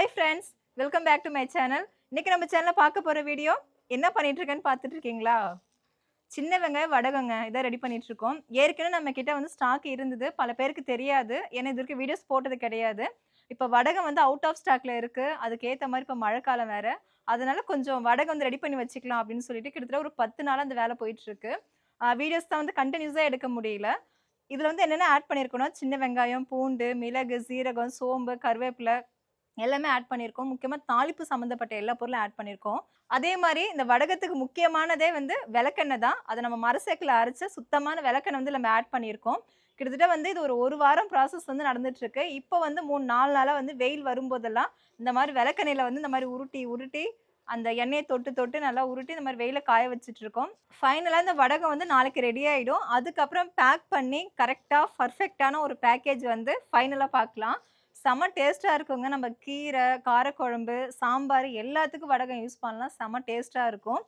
Hi friends, welcome back to my channel. இன்னைக்கு நம்ம சேனல்ல பார்க்க போற வீடியோ என்ன பண்ணிட்டு இருக்கேன்னு பார்த்துட்டு இருக்கீங்களா? சின்ன வெங்காயம் வடகங்க இதான் ரெடி பண்ணிட்டு இருக்கோம். ஏற்கனவே நம்ம கிட்ட வந்து ஸ்டாக் இருந்தது. பல பேருக்கு தெரியாது. ஏன்னா இது வரைக்கும் வீடியோஸ் போட்டது கிடையாது. இப்ப வடகம் வந்து அவுட் ஆஃப் ஸ்டாக்ல இருக்கு. அதுக்கு ஏத்த மாரி இப்ப மழைக்காலம் வேற. அதனால கொஞ்சம் வடகம் வந்து ரெடி பண்ணி வச்சுக்கலாம் அப்படின்னு சொல்லிட்டு கிட்டத்தட்ட ஒரு 10 நாளா அந்த வேலை போயிட்டு இருக்கு. வீடியோஸ் தான் வந்து கன்டினியூஸா எடுக்க முடியல. இதுல வந்து என்னென்ன ஆட் பண்ணியிருக்கோம்னா, சின்ன வெங்காயம், பூண்டு, மிளகு, சீரகம், சோம்பு, கருவேப்பில எல்லாமே ஆட் பண்ணியிருக்கோம். முக்கியமா தாளிப்பு சம்மந்தப்பட்ட எல்லா பொருளும் ஆட் பண்ணியிருக்கோம். அதே மாரி இந்த வடகத்துக்கு முக்கியமானதே வந்து விளக்கெண்ணெய் தான். அத நம்ம மரச்செக்குல அரைச்ச சுத்தமான விளக்கெண்ணெய் வந்து நம்ம ஆட் பண்ணியிருக்கோம். கிட்டத்தட்ட வந்து இது ஒரு 1 வாரம் ப்ராசஸ் வந்து நடந்துட்டு இருக்கு. இப்போ வந்து 3, 4 நாளா வந்து வெயில் வரும்போதெல்லாம் இந்த மாரி விளக்கெண்ணெயில வந்து இந்த மாரி உருட்டி, உருட்டி அந்த எண்ணெய தொட்டு, தொட்டு நல்லா உருட்டி இந்த மாரி வெயில்ல காய வச்சுட்டு இருக்கோம். ஃபைனலா இந்த வடகம் வந்து நாளைக்கு ரெடி ஆயிடும். அதுக்கப்புறம் பேக் பண்ணி கரெக்ட்டா பெர்ஃபெக்ட்டான ஒரு பேக்கேஜ் வந்து ஃபைனலா பார்க்கலாம். செம்ம டேஸ்ட்டா இருக்குங்க. நம்ம கீரை, காரக்குழம்பு, சாம்பார் எல்லாத்துக்கும் வடகம் யூஸ் பண்ணலாம். செம்ம டேஸ்ட்டா இருக்கும்.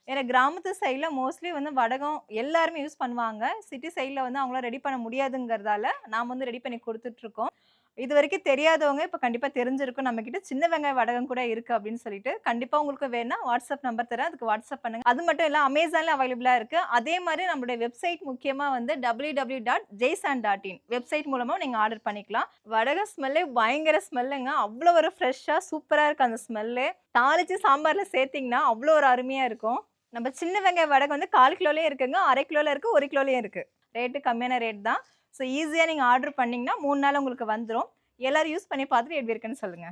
ஏன்னா கிராமத்து சைட்ல மோஸ்ட்லி வந்து வடகம் எல்லாருமே யூஸ் பண்ணுவாங்க. சிட்டி சைட்ல வந்து அவங்களால ரெடி பண்ண முடியாதுங்கிறதால, நாம வந்து ரெடி பண்ணி குடுத்துட்டுருக்கோம். இதுவரைக்கும் தெரியாதவங்க இப்ப கண்டிப்பா தெரிஞ்சிருக்கும். நம்மகிட்ட சின்ன வெங்காய வடகம் கூட இருக்கு அப்படின்னு சொல்லிட்டு. கண்டிப்பா உங்களுக்கு வேணுனா வாட்ஸ்அப் நம்பர் தரேன். அதுக்கு வாட்ஸ்அப் பண்ணுங்க. அது மட்டும் இல்ல Amazonல அவைலபிளா இருக்கு. அதே மாரி நம்மளுடைய வெப்சைட் முக்கியமா வந்து www.jaysan.in வெப்சைட் மூலமா நீங்க ஆர்டர் பண்ணிக்கலாம். வடகம் ஸ்மெல்லே பயங்கர ஸ்மெல்லுங்க. அவ்ளோ ஒரு ஃப்ரெஷ்ஷா சூப்பரா இருக்கு அந்த ஸ்மெல்லு. தாளிச்சு சாம்பார்ல சேர்த்தீங்கன்னா அவ்ளோ ஒரு அருமையா இருக்கும். நம்ம சின்ன வெங்காய வடகம் வந்து 1/4 கிலோலயும் இருக்குங்க, 1/2 கிலோல இருக்கு, 1 கிலோலயும் இருக்கு. ரேட்டு கம்மியான ரேட் தான். ஸோ ஈஸியா நீங்க ஆர்டர் பண்ணீங்கன்னா 3 நாள்ல உங்களுக்கு வந்துரும். எல்லாரும் யூஸ் பண்ணி பார்த்துட்டு எப்படி இருக்குன்னு சொல்லுங்க.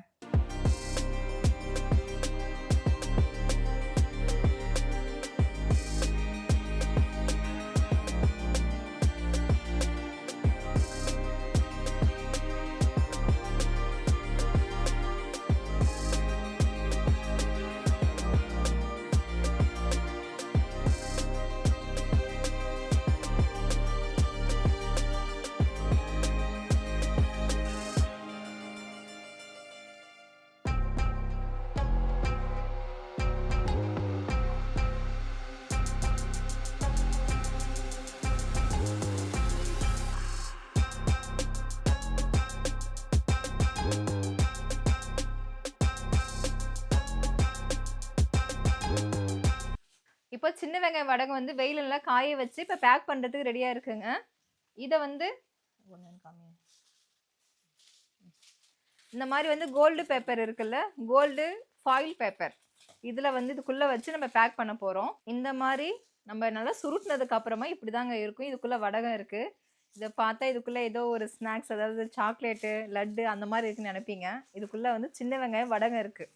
இப்போ சின்ன வெங்காய வடகம் வந்து வெயில்ல காய வச்சு இப்ப பேக் பண்றதுக்கு ரெடியா இருக்குங்க. இத வந்து இந்த மாரி வந்து கோல்டு பேப்பர் இருக்குல்ல, கோல்டு ஃபாயில் பேப்பர். இதுல வந்து இதுக்குள்ள வச்சு நம்ம பேக் பண்ண போறோம். இந்த மாரி நம்ம நல்லா சுருட்டுனதுக்கு அப்புறமா இப்படிதாங்க இருக்கும். இதுக்குள்ள வடகம் இருக்கு. இத பார்த்தா இதுக்குள்ள ஏதோ ஒரு ஸ்நாக்ஸ் அதாவது சாக்லேட்டு, லட்டு அந்த மாரி இருக்குன்னு நெனைப்பீங்க. இதுக்குள்ள வந்து சின்ன வெங்காயம் வடகம் இருக்கு.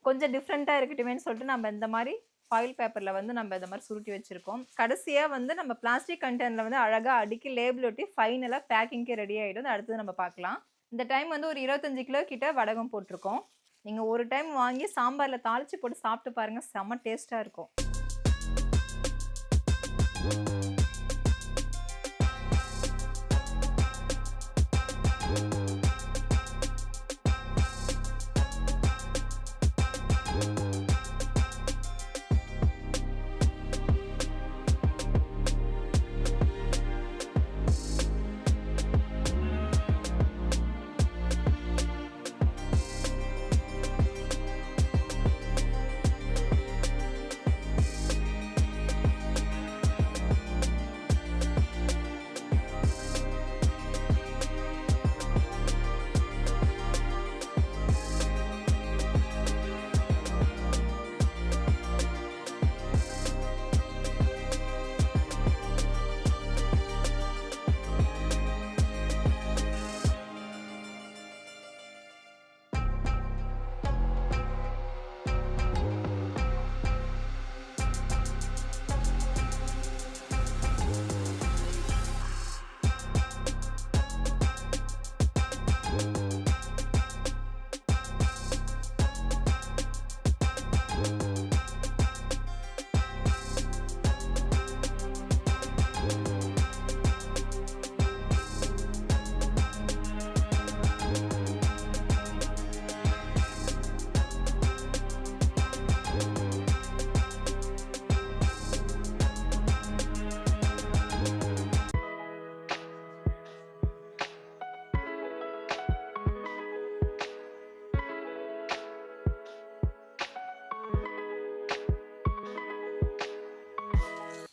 கொஞ்சம் டிஃப்ரெண்ட்டா இருக்கட்டுமேன்னு சொல்லிட்டு நம்ம இந்த மாரி ஃபாயில் பேப்பர்ல வந்து நம்ம இந்த மாரி சுருட்டி வச்சிருக்கோம். கடைசியா வந்து நம்ம பிளாஸ்டிக் கண்டெய்னர்ல வந்து அழகா அடுக்கி லேபிள் ஒட்டி ஃபைனலா பேக்கிங்க்கு ரெடி ஆயிடும். அடுத்தது நம்ம பார்க்கலாம். இந்த டைம் வந்து ஒரு 25 கிலோ கிட்ட வடகம் போட்டிருக்கோம். நீங்க ஒரு டைம் வாங்கி சாம்பார்ல தாளிச்சு போட்டு சாப்பிட்டு பாருங்க. செம்ம டேஸ்ட்டா இருக்கும்.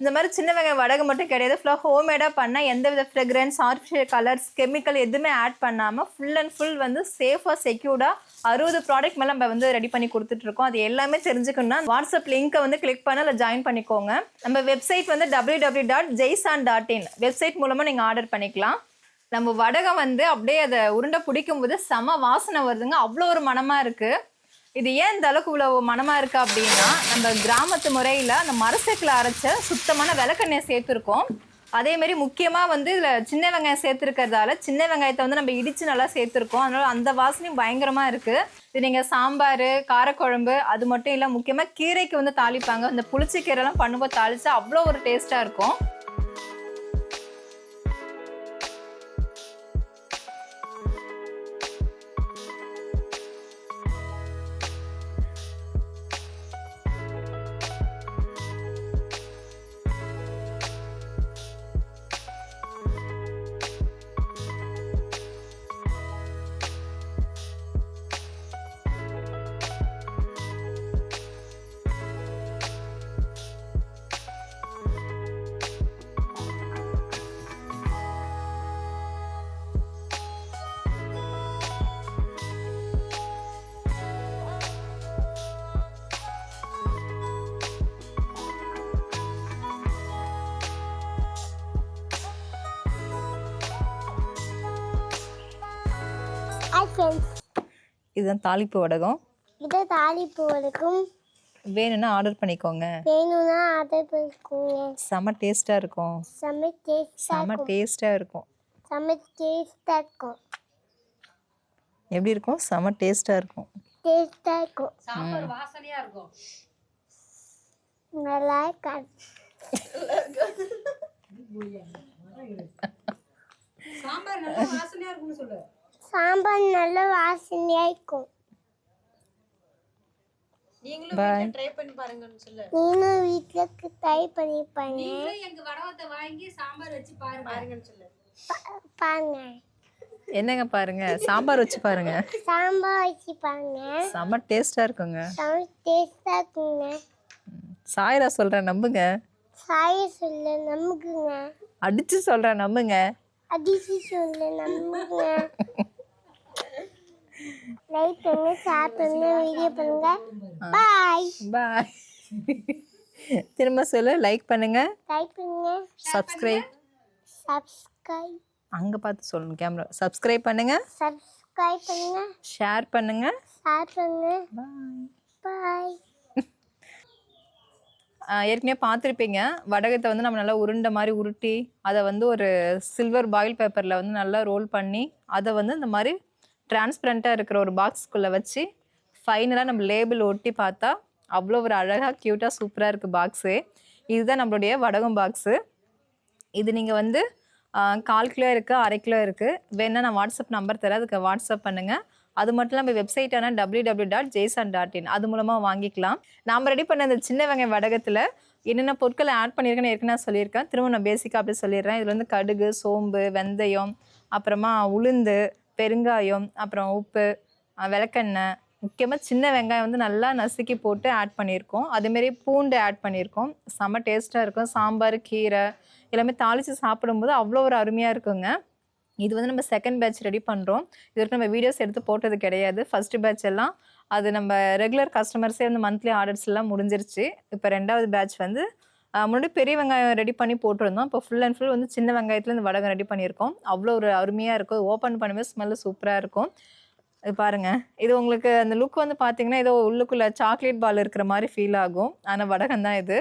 இந்த மாதிரி சின்ன வெங்காயம் வடகம் மட்டும் கிடையாது, ஃபுல்லாக ஹோம்மேடாக பண்ணால் எந்தவித ஃப்ரெக்ரன்ஸ், ஆர்டிஃபிஷியல் கலர்ஸ், கெமிக்கல் எதுவுமே ஆட் பண்ணாமல் ஃபுல் அண்ட் ஃபுல் வந்து சேஃபாக செக்யூர்டாக 60 ப்ராடக்ட் மேலே நம்ம வந்து ரெடி பண்ணி கொடுத்துட்ருக்கோம். அது எல்லாமே தெரிஞ்சுக்கணும்னா வாட்ஸ்அப் லிங்க்கை வந்து கிளிக் பண்ண அதில் ஜாயின் பண்ணிக்கோங்க. நம்ம வெப்சைட் வந்து www.jaisan.in வெப்சைட் மூலமாக நீங்கள் ஆர்டர் பண்ணிக்கலாம். நம்ம வடகம் வந்து அப்படியே அதை உருண்டை பிடிக்கும் போது செம வாசனை வருதுங்க, அவ்வளோ ஒரு மனமாக இருக்குது. இது ஏன் இந்த அளவுக்கு இவ்வளோ மனமாக இருக்குது அப்படின்னா, நம்ம கிராமத்து முறையில் அந்த மரசெக்கில் அரைச்ச சுத்தமான விளக்கெண்ணெய் சேர்த்துருக்கோம். அதேமாரி முக்கியமாக வந்து இதில் சின்ன வெங்காயம் சேர்த்துருக்கிறதால சின்ன வெங்காயத்தை வந்து நம்ம இடித்து நல்லா சேர்த்துருக்கோம். அதனால் அந்த வாசனையும் பயங்கரமாக இருக்குது. இது நீங்கள் சாம்பார், காரக்குழம்பு அது மட்டும் இல்லை, முக்கியமாக கீரைக்கு வந்து தாளிப்பாங்க. இந்த புளிச்ச கீரைலாம் பண்ணும்போது தாளித்தா அவ்வளோ ஒரு டேஸ்ட்டாக இருக்கும். இதுதான் தாளிப்பு வடகம். இது தாளிப்பு வடகம். வேணும்னா ஆர்டர் பண்ணிக்கோங்க. செம டேஸ்ட்டாக இருக்கும். செம டேஸ்ட்டாக இருக்கும். எப்படி இருக்கும்? செம டேஸ்ட்டாக இருக்கும். சாம்பார் வாசனையா இருக்கும். நல்லா இருக்கு. சாம்பார் நல்லா வாசனையா இருக்கும்னு சொல்லு. சாம்பார் நல்ல வாசனையா இருக்கும். நீங்களும் வீட்ல ட்ரை பண்ணி பாருங்கன்னு சொல்லு. நீங்களும் வீட்ல ட்ரை பண்ணி பாருங்க. நீங்களும் எங்க வடகத்தை வாங்கி சாம்பார் வச்சு பாருங்கன்னு சொல்லு. பாருங்க. என்னங்க பாருங்க, சாம்பார் வச்சு பாருங்க. சாம்பார் வச்சு பாருங்க. செம டேஸ்ட்டாக இருக்குங்க. செம டேஸ்டா இருக்குங்க. சாயரா சொல்கிறேன் நம்புங்க. சாய சொல்ல நம்புங்க. அடிச்சு சொல்கிறேன் நம்புங்க. அடிச்சு சொல்ல நம்புங்க. லைக் பண்ணுங்க, ஷேர் பண்ணுங்க, வீடியோ பண்ணுங்க. பாய் பாய். திரும்ப சொல்லு. லைக் பண்ணுங்க, சப்ஸ்கிரைப் அங்க பார்த்து சொல்லணும் கேமரா. சப்ஸ்கிரைப் பண்ணுங்க, ஷேர் பண்ணுங்க. பாய். ஏற்கனவே பார்த்துருப்பீங்க, வடகத்தை வந்து நம்ம நல்லா உருண்டை மாதிரி உருட்டி அதை வந்து ஒரு சில்வர் பாயில் பேப்பரில் வந்து நல்லா ரோல் பண்ணி அதை வந்து இந்த மாதிரி டிரான்ஸ்பரண்ட்டாக இருக்கிற ஒரு பாக்ஸ்குள்ளே வச்சு ஃபைனலாக நம்ம லேபிள் ஒட்டி பார்த்தா அவ்வளோ ஒரு அழகாக க்யூட்டாக சூப்பராக இருக்குது பாக்ஸு. இதுதான் நம்மளுடைய வடகம் பாக்ஸு. இது நீங்கள் வந்து 1/4 கிலோ இருக்குது, 1/2 கிலோ இருக்குது. வேணா நான் வாட்ஸ்அப் நம்பர் தரேன், அதுக்கு வாட்ஸ்அப் பண்ணுங்கள். அது மட்டும் நம்ம வெப்சைட்டான www.jaisan.in அது மூலமாக வாங்கிக்கலாம். நாம் ரெடி பண்ண இந்த சின்ன வெங்காய வடகத்தில் என்னென்ன பொருட்களை ஆட் பண்ணியிருக்கேன்னு ஏற்கனவே சொல்லியிருக்கேன். திரும்ப நான் பேசிக்காக அப்படி சொல்லிடுறேன். இதில் வந்து கடுகு, சோம்பு, வெந்தயம், அப்புறமா உளுந்து, பெருங்காயம், அப்புறம் உப்பு, விளக்கெண்ணெய், முக்கியமாக சின்ன வெங்காயம் வந்து நல்லா நசுக்கி போட்டு ஆட் பண்ணியிருக்கோம். அதேமாரி பூண்டு ஆட் பண்ணியிருக்கோம். செம்ம டேஸ்ட்டாக இருக்கும். சாம்பார், கீரை எல்லாமே தாளித்து சாப்பிடும்போது அவ்வளோ ஒரு அருமையாக இருக்குங்க. இது வந்து நம்ம செகண்ட் பேட்ச் ரெடி பண்ணுறோம். இதற்கு நம்ம வீடியோஸ் எடுத்து போட்டது கிடையாது. ஃபஸ்ட்டு பேட்ச் எல்லாம் அது நம்ம ரெகுலர் கஸ்டமர்ஸே வந்து மந்த்லி ஆர்டர்ஸ் எல்லாம் முடிஞ்சிருச்சு. இப்போ 2வது பேட்ச் வந்து முன்னாடி பெரிய வெங்காயம் ரெடி பண்ணி போட்டிருந்தோம். இப்போ ஃபுல் அண்ட் ஃபுல் வந்து சின்ன வெங்காயத்தில் இந்த வடகம் ரெடி பண்ணியிருக்கோம். அவ்வளோ ஒரு அருமையாக இருக்கும். ஓப்பன் பண்ணும்போது ஸ்மெல்லு சூப்பராக இருக்கும். இது பாருங்கள், இது உங்களுக்கு அந்த லுக் வந்து பார்த்தீங்கன்னா ஏதோ உள்ளுக்குள்ளே சாக்லேட் பால் இருக்கிற மாதிரி ஃபீல் ஆகும். ஆனால் வடகம் தான் இது.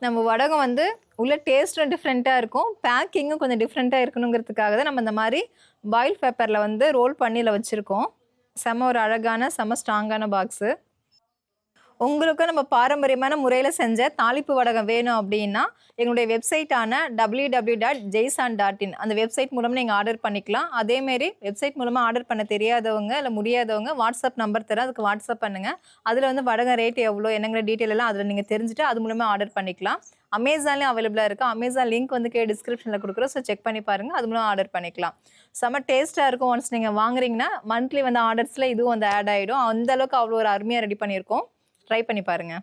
நம்ம வடகம் வந்து உள்ள டேஸ்ட்டும் டிஃப்ரெண்ட்டாக இருக்கும், பேக்கிங்கும் கொஞ்சம் டிஃப்ரெண்ட்டாக இருக்கணுங்கிறதுக்காக தான் நம்ம இந்த மாதிரி பாயில் பேப்பரில் வந்து ரோல் பண்ணியில் வச்சுருக்கோம். செம்ம ஒரு அழகான செம்ம ஸ்ட்ராங்கான பாக்ஸு. உங்களுக்கு நம்ம பாரம்பரியமான முறையில் செஞ்ச தாளிப்பு வடகம் வேணும் அப்படின்னா எங்களுடைய வெப்சைட்டான www.jaisan.in அந்த வெப்சைட் மூலமாக நீங்கள் ஆர்டர் பண்ணிக்கலாம். அதேமாரி வெப்சைட் மூலமாக ஆர்டர் பண்ண தெரியாதவங்க இல்லை முடியாதவங்க வாட்ஸ்அப் நம்பர் தரேன், அதுக்கு வாட்ஸ்அப் பண்ணுங்கள். அதில் வந்து வடகம் ரேட் எவ்வளோ என்னங்கிற டீட்டெயில் எல்லாம் அதில் நீங்கள் தெரிஞ்சுட்டு அது மூலமாக ஆர்டர் பண்ணிக்கலாம். அமேசான்லேயும் அவைலபிளாக இருக்குது. அமேசான் லிங்க் வந்து டிஸ்கிரிப்ஷனில் கொடுக்குறோம். ஸோ செக் பண்ணி பாருங்கள், அது மூலம் ஆர்டர் பண்ணிக்கலாம். செம்ம டேஸ்ட்டாக இருக்கும். ஒன்ஸ் நீங்கள் வாங்குறீங்கன்னா மந்த்லி வந்து ஆர்டர்ஸில் இதுவும் வந்து ஆட் ஆகிடும். அந்தளவுக்கு அவ்வளோ ஒரு அருமையாக ரெடி பண்ணியிருக்கோம். ட்ரை பண்ணி பாருங்கள்.